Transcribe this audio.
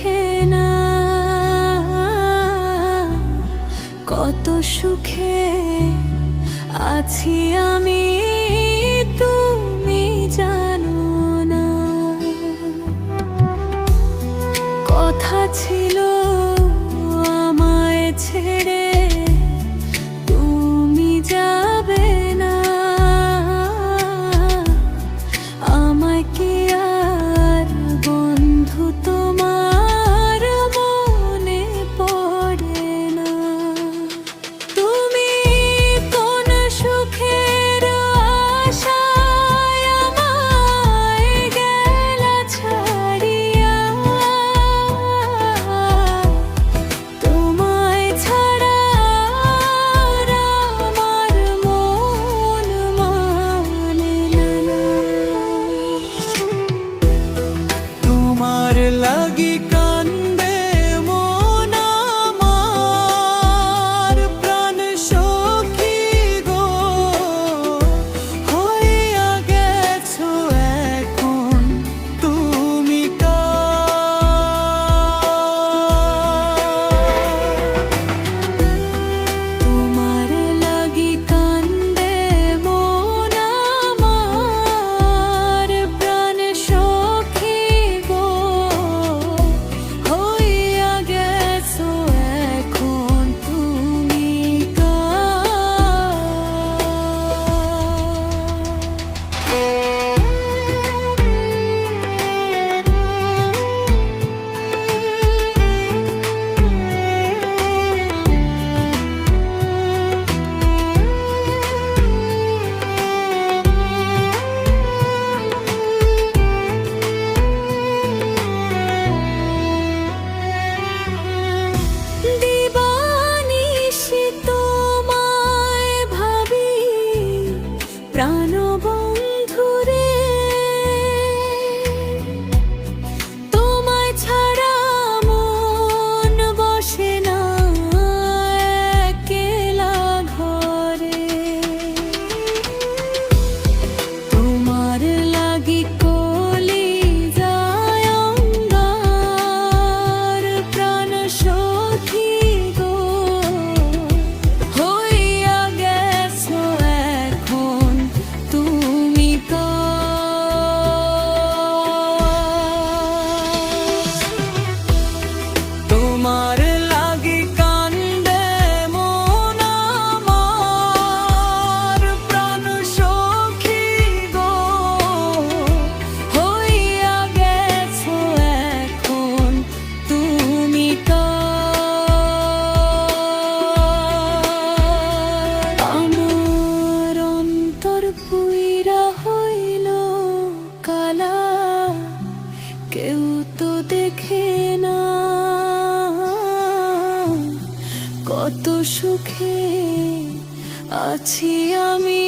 দেখে না, কত সুখে আছি আমি তুমি জানো না। কথা ছিল আমায় ছেড়ে তুমি যাবে না, আমায় কি আর বন্ধু তোমার মনে পড়ে না? তুমি কোন সুখের আশায় আমায় গেলা ছাড়িয়া, তোমায় ছাড়া আমার মন মানে না। তোমার লাগি কান্দে মন আমার, প্রাণ সখী গো হইয়া গেছো এখন তুমি তোমার লাগি কান্দে মন আমার, প্রাণ সখী গো হইয়া গেছো এখন তুমি দিবানিশি তোমায় ভাবি প্রাণবন্ধু রে, তোমায় ছাড়া মন বসে না একলা ঘরে। তোমার লাগি কলিজায় অঙ্গার, প্রাণ সখী গো হইয়া গেছো এখন তুমি তোমার লাগি কান্দে মন আমার, প্রাণ সখী গো হইয়া গেছো এখন তুমি আমার অন্তর পুইরা হইল কালা, কেউ তো দেখে না কত সুখে আছি আমি।